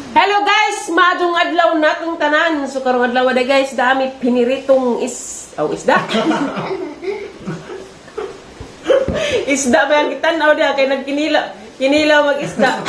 Hello guys, maadong adlaw natong tanan. So karong adlaw ada guys, dami piniritong isda. Isda ba ang kitanaw dia kay kinilaw mag-isda.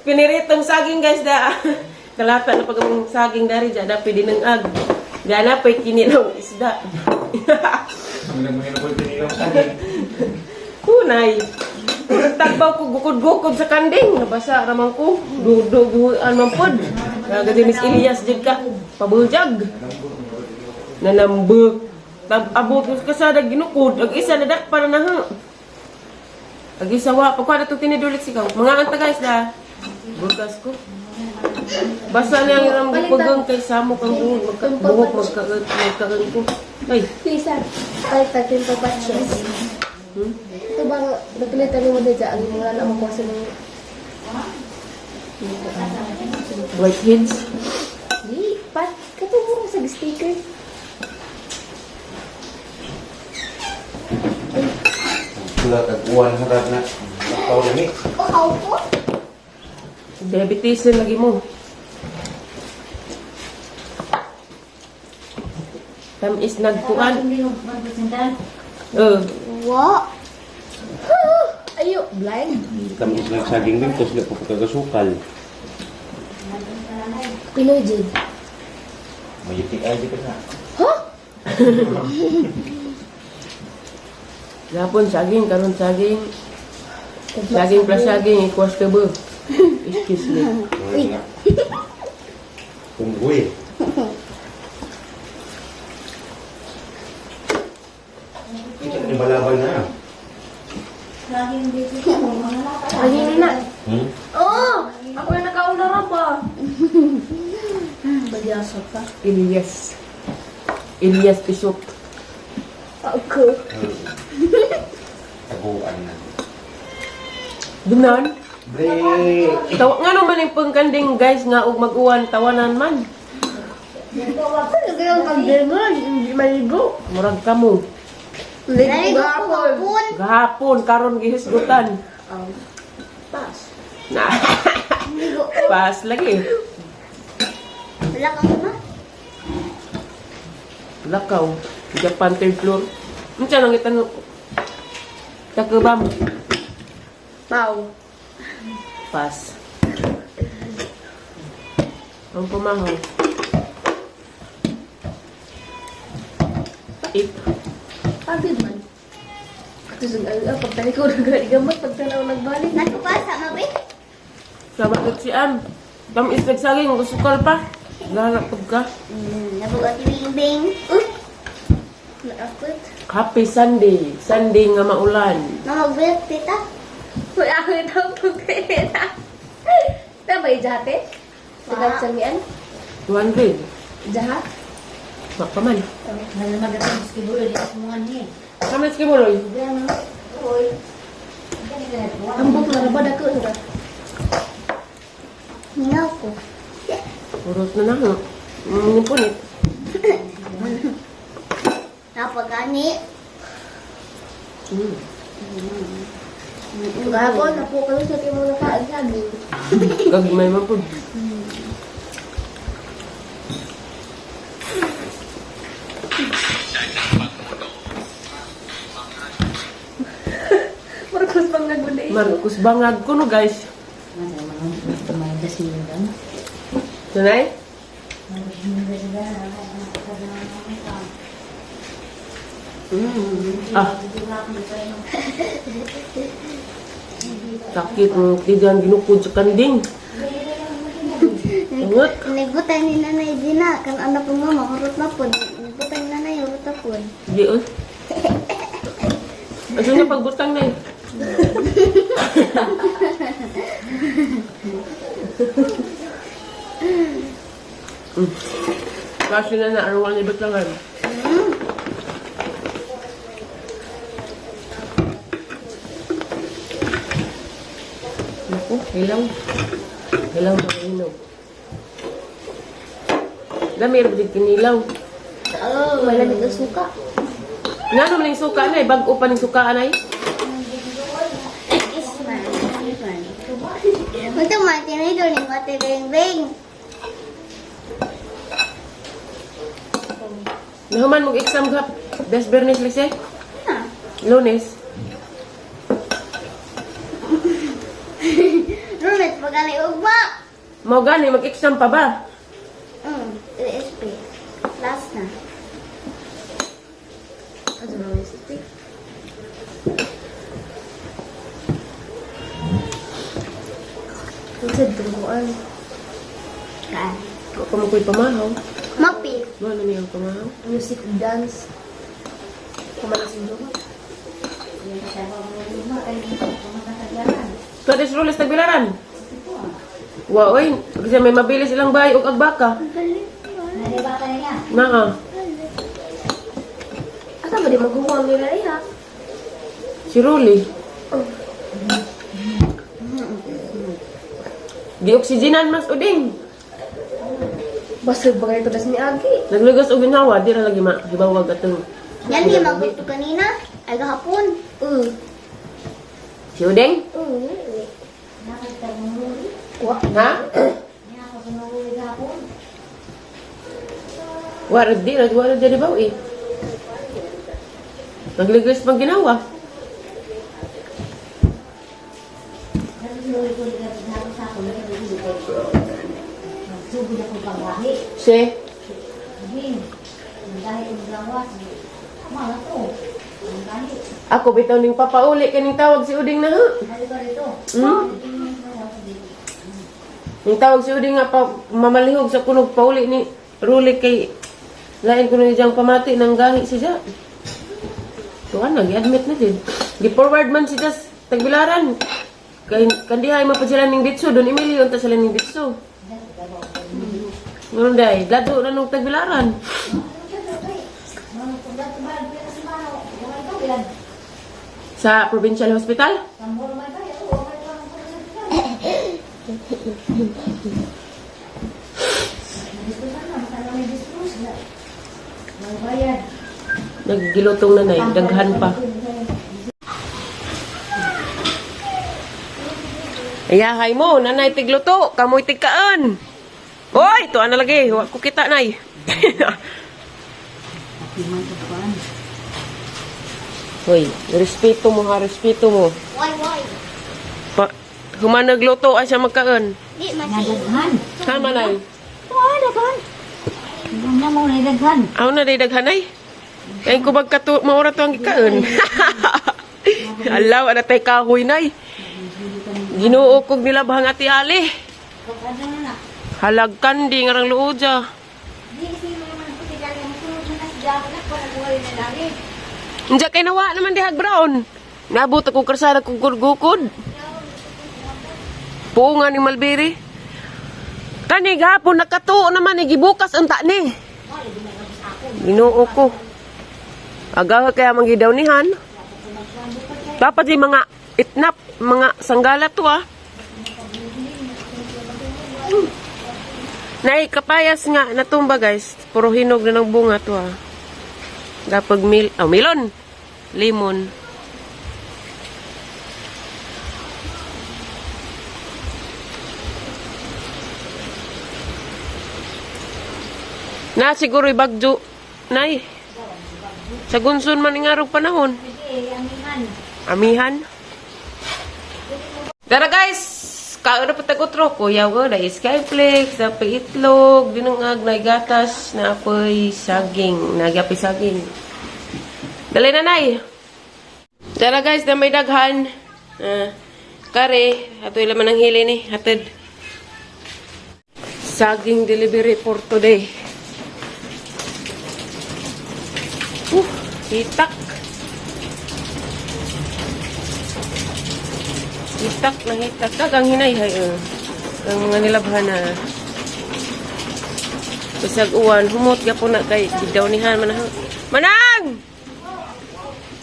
Piniritong saging guys da. Kalata na pag saging dari jada pwede nang ag. Gana pay kinilaw isda. Muna ko pinilaw saging. Kunay. Tagbaw ko gukod-gukod sa kanding. Nabasa raman ko. Duduguan man pod. Nagadinis Elias jud ka. Pabujag. Nanambek. Abot ko kasada ginukod. Ag isa nadak para na ha. Ag isa wa. Pagkada ito tinidulit sikaw. Mga anta guys na. Bukas ko. Basa na yung rambupagang kay Samo kang buhok. Buhok magkagan ko. Ay. Pisa. Ay, tatin pa patches. Ito bang nakulitan mo na dyan? Ang wala na mo kasi ng... Whiteheads. Di, pat. Katulong mo sa sticker. Sulat agkuhan harap na. Tao na ni. Oh, po. Diabetes lagi mo. Tamis nagkuhan. Wa. Ayo, blind. Tamis ng saging din, tapos na pagkakasukal. Pinoy Jade. Mayiti ay di ka na. Ha? Gapon saging, karon saging. Saging plus saging equals to bu. Excuse me. Uy. Tungguy. Ito ni balaban na. Ayun na. Oo! Ako yung nakauna rin pa. Bagyasok ka. Elias. Elias Pisok. Ako. Taguan na. Dunan. Bre. Nga naman yung pangkanding guys nga og mag-uwan tawanan man. Ano kayong kagdeman? Hindi maligo. Murag kamo. Ligo gahapon. Gahapon karon gihisgutan. Pas. Na. Pas lagi. Wala kang ma? Lakaw. Japan third floor. Unsa nang itanong? Takabam. Pau. Pas. Ang pumahaw. It. Pagod man. Ito sa pagtali ko nag-gamot pagtanaw nagbalik. Nato pa sa mabi? Sabag si Am. Tamis nagsaging gusukal pa. Lalapag ka. Nabugat yung bing. Nakapit. Happy Sunday. Sunday nga maulan. Namagbilat, tita. Uy, ako ito ang pagpita. Ito ba yung jahate? Sagad sa miyan? 200. Jahat? Makaman. Mahal na magatang skibulo di semua ni. Kamu skibuloy. Uy. Ambok na nabad ako. Hingaw ko. Urot na na. Punit. Napagani. Gagawin na po kayo sa timong nakaagsabi. Gagmay man po. Marcos bang nagundi? Marcos bangag ko no guys. Main dah sini kan. Tunay? Ah. Sakit mo. Tigang ginukod sa kanding. Ingat. Nagbutan ni Nanay Dina. Kan anak po mama, hurot na po. Nagbutan ni Nanay, hurot na po. Di oh. Asa na pagbutang na eh. Kasi na naarawan ni Batlangan. Naku, hilaw. Hilaw na hilaw. Dami rin kinilaw. Oo, may lamig ang suka. Nga naman yung suka na eh. Bago pa ng sukaan ay. Ito man, tinidor ni Mate Beng Beng. Nahuman mag-exam gap. Best Bernis Lise. Ha? Lunes. Rumet, pagani ugma. Mau gani, mag-exam pa ba? ESP. Last na. Ano na ESP? Sa duguan. Kaan? Huwag ka magkuy pamahaw. Mapi. Ano niya ang pamahaw? Music dance. Kumalasing duguan. Tuwades rules tagbilaran. Wow, oy. Kasi may mabilis ilang bahay o agbaka. Nalibaka niya. Naa. Asa ba di magkukuha nila iya? Si Ruli. Di-oksigenan mas uding. Basag ba kayo tulas ni Agi? Naglugas og ginawa, di ra lagi mahibawag atong. Yan di magbuto kanina. Ay gahapon. Si Udeng? Wa. Ha? Wala di baw eh. Naglugas pang ginawa. Sugod ako panglahi. Si? Dahil ang lawas. Mala to. Ang dahil. Ako bitaw ning papauli kaning tawag si Uding na ha. Dahil ba rito? Ning tawag si Uding nga pa mamalihog sa kunog pauli ni Ruli kay lain kuno niyang pamati ng gahi siya. Tuan na gi-admit na din. Gi-forward man siya sa tagbilaran. Kay kandihay mapadyalan ning ditso don Emilio unta sila ning ditso. Ngayon day, lado na nung tagbilaran. Sa provincial hospital? Naggilotong na nay, daghan pa. Ayahay mo, nanay tigluto, kamoy tigkaan. Hoy, tuan na lagi, huwag ko kita nay. Hoy, respeto mo ha, respeto mo. Why? Human nagluto ay siya magkaan. Di man Nadaghan. Tama nay. Oo, daghan. Hindi na mo nadaghan. Ako na day daghan ay. Kaya ko magkatu, maura to ang ikaan. Alaw, ana tay kahoy nay. Ginoo kog nilabhang ati ali. Ano na? Halagkan di ngarang luodja. Di kasi naman ko sila yung sunod na siya na para buhay na lagi. Njak kay nawa naman dihag brown. Nabot ako karsada kog gurgukod. Puungan ni Malbiri. Kani gapon nakatuo naman ni gibukas unta ni. Ginoo ko. Aga kaya mangidawnihan. Dapat di mga itnap, mga sanggala to ah. Nay, kapayas nga natumba guys. Puro hinog na ng bunga to ah. Kapag melon. Lemon. Na siguro ibagjo. Nay. Sa gunson man nga rog panahon. Amihan. Tara guys, kaon na patagotro ko. Yaw na skyflakes, na itlog, dinungag, na gatas, na apoy saging, nagyapi saging. Dali na nay. Tara guys, na may daghan. Kare, ato ilaman ng hili ni, hatid. Saging delivery for today. Hitak. Hitak na hitak. Kagang hinay-hay. Ang mga nilabhan na. Bisag uwan. Humot ka po na kay gidawnihan. Manang!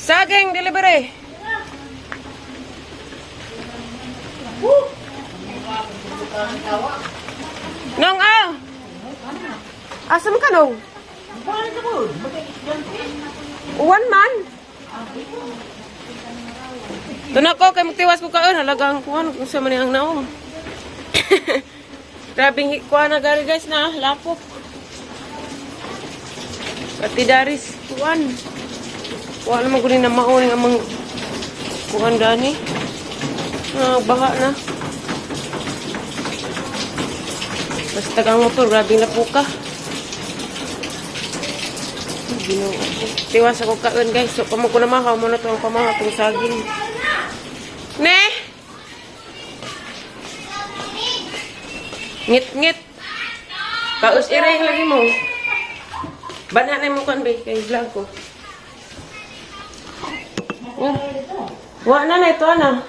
Saging delivery. Nong ah! Asam ka nong? Uwan man. Tuna ko kay magtiwas ko kaon halagang kuan kung sa man ang naong. Grabing hikwa na gali guys na lapok. Pati daris kuan. Kuan naman ko rin na mauning amang kuan gani. Baha na. Basta kang motor, grabing lapuka. Ginoo ako. Tiwas ako kaon guys. So pamo ko na mahaw mo na to ang pamahaw tong saging. Ne! Ngit-ngit. Paus iring lagi mo. Banana mo kan be kay vlog ko. Wa na ito ana.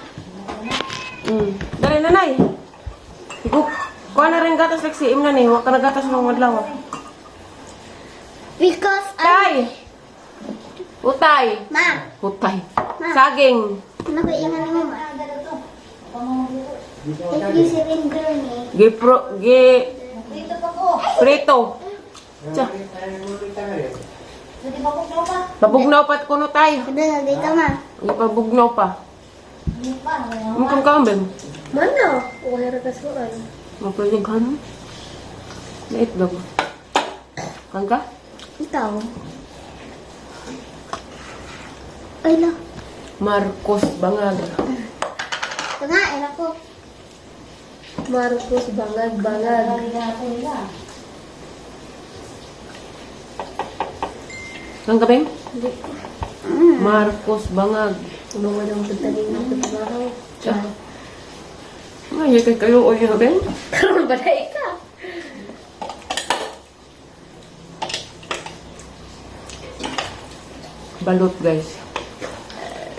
Dali nanay. Kuha na rin gatas like si Imna ni. Wa ka na gatas ng madlaw. Because Tay! Utay! Ma, Utay. Saging. ano ba ingan mo ma? If you surrender me, Prito. Tsa. Pabugnaw pat kuno tay. kada na dito ma. Pabugnaw pa. Mukang kambing. Mana? Wala ka suran. Mapwede ka no? Lait daw. Kangka? Ikaw. Ay la. Marcos Bangag. Tangain ako. Marcos bangag-bangag. Kang kabing? Hindi. Marcos Bangag. Mga nang pagtaling ng pagtrabaho. Tsa. Ay, kay kayo o yung kabing? Karoon ba na ikaw? Balot guys.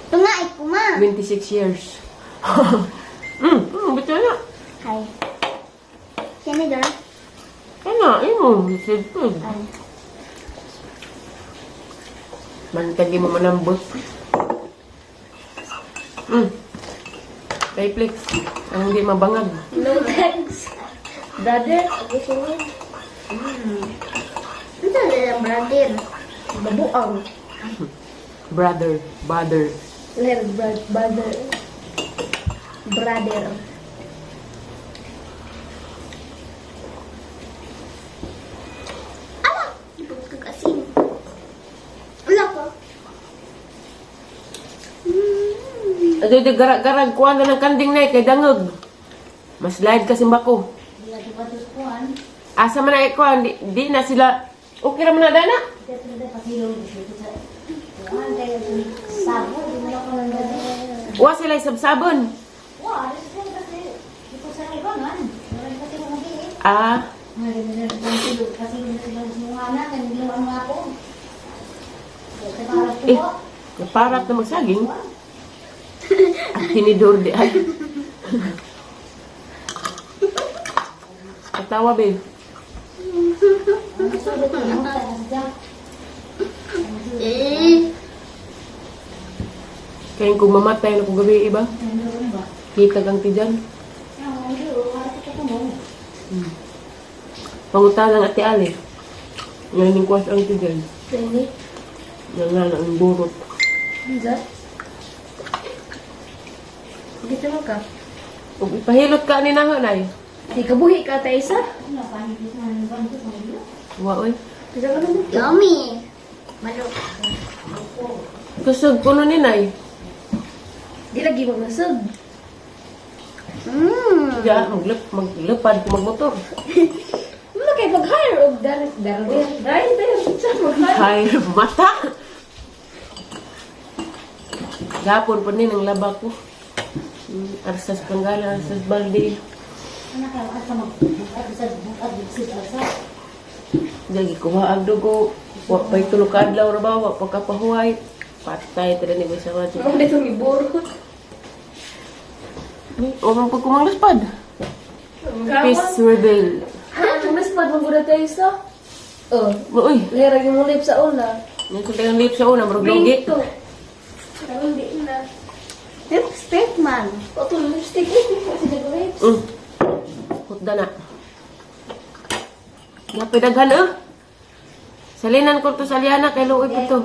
Tangain ko ma. 26 years. Betul na. Hi. Sini dah. Ano, imo, sipod. Ay. Mantagi mo malambot. Kay Flex, ang hindi mabangag. No thanks. Brother, gusto mo? Ito na brother. Babuang. Brother. Ler brother. Brother. Ala! Ibig ko kasi. Ala ko. Ado di garag-garag kuha na ng kanding na kay dangog. Mas live kasi bako. Asa man na ikuha, di na sila. Okay ra man na dana. Wa sila sabsabon. Ah, parat na magsaging. At tinidor di ay. Katawa be. Kaya kung mamatay na kung gabi iba, kita kang tijan. Pangutan ng ate Ali. Ngayon yung kwas ang tijan. Ini. Yang nga ang burot. Enggak. Gitu mo ka. Kung ipahilot ka ni nanay. Di kabuhi ka ta isa. Wa oy. Bisa ka naman. Yummy. Malok. Kusog kuno ni nay. Di lagi mo nasag. Ya, maglepad ko magmotor. Ano kay mag-hire og driver sa mag-hire. Hay mata. Gapon pa ni ng laba ko. Arsas panggala, arsas balde. Jadi kuha ang dugo. Wa pa'y tulog ka adlaw na ba? Wa pa kapahuay. Patay tala ni Bisa Wajib. Ano dito ni Boro? Orang pa kumanglaspad. Peace rebel. Ano mas pad mo gud tayo sa? Oh, Uy, lera yung lip sa una. yan ko tagang lip sa una, marag logi. Pinto. Parang di na. Lipstick man. O to lipstick. Kasi jago lips. Hutda na. Yapay daghan Salinan ko to sa Liana kay luoy pa to.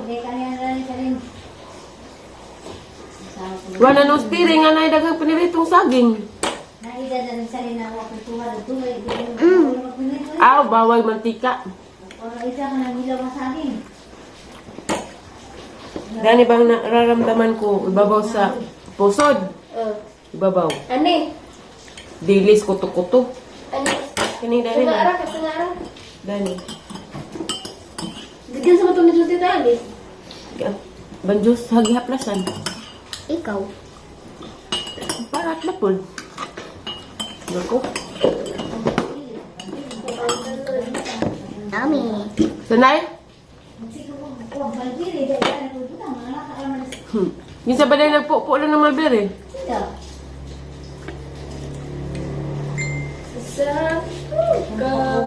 Wala no steering nga nay daghang piniritong saging. pizza dan sa rin ako ang tuwa ng tumay. Aw, bawal mantika. Orang isa ka nang hilaw sa akin. Gani bang nararamdaman ko? Ibabaw sa pusod. Ibabaw. Ane? Dilis kuto-kuto. Ane? Kini dani na. Pengarah ka, pengarah. Dani. Bigyan sa matong nito tita, Ali. Banjus hagihaplasan. Ikaw? Parat na po. Nako. Dami. Sanay? Minsan ba na nagpo-po lang ng maber eh? Sa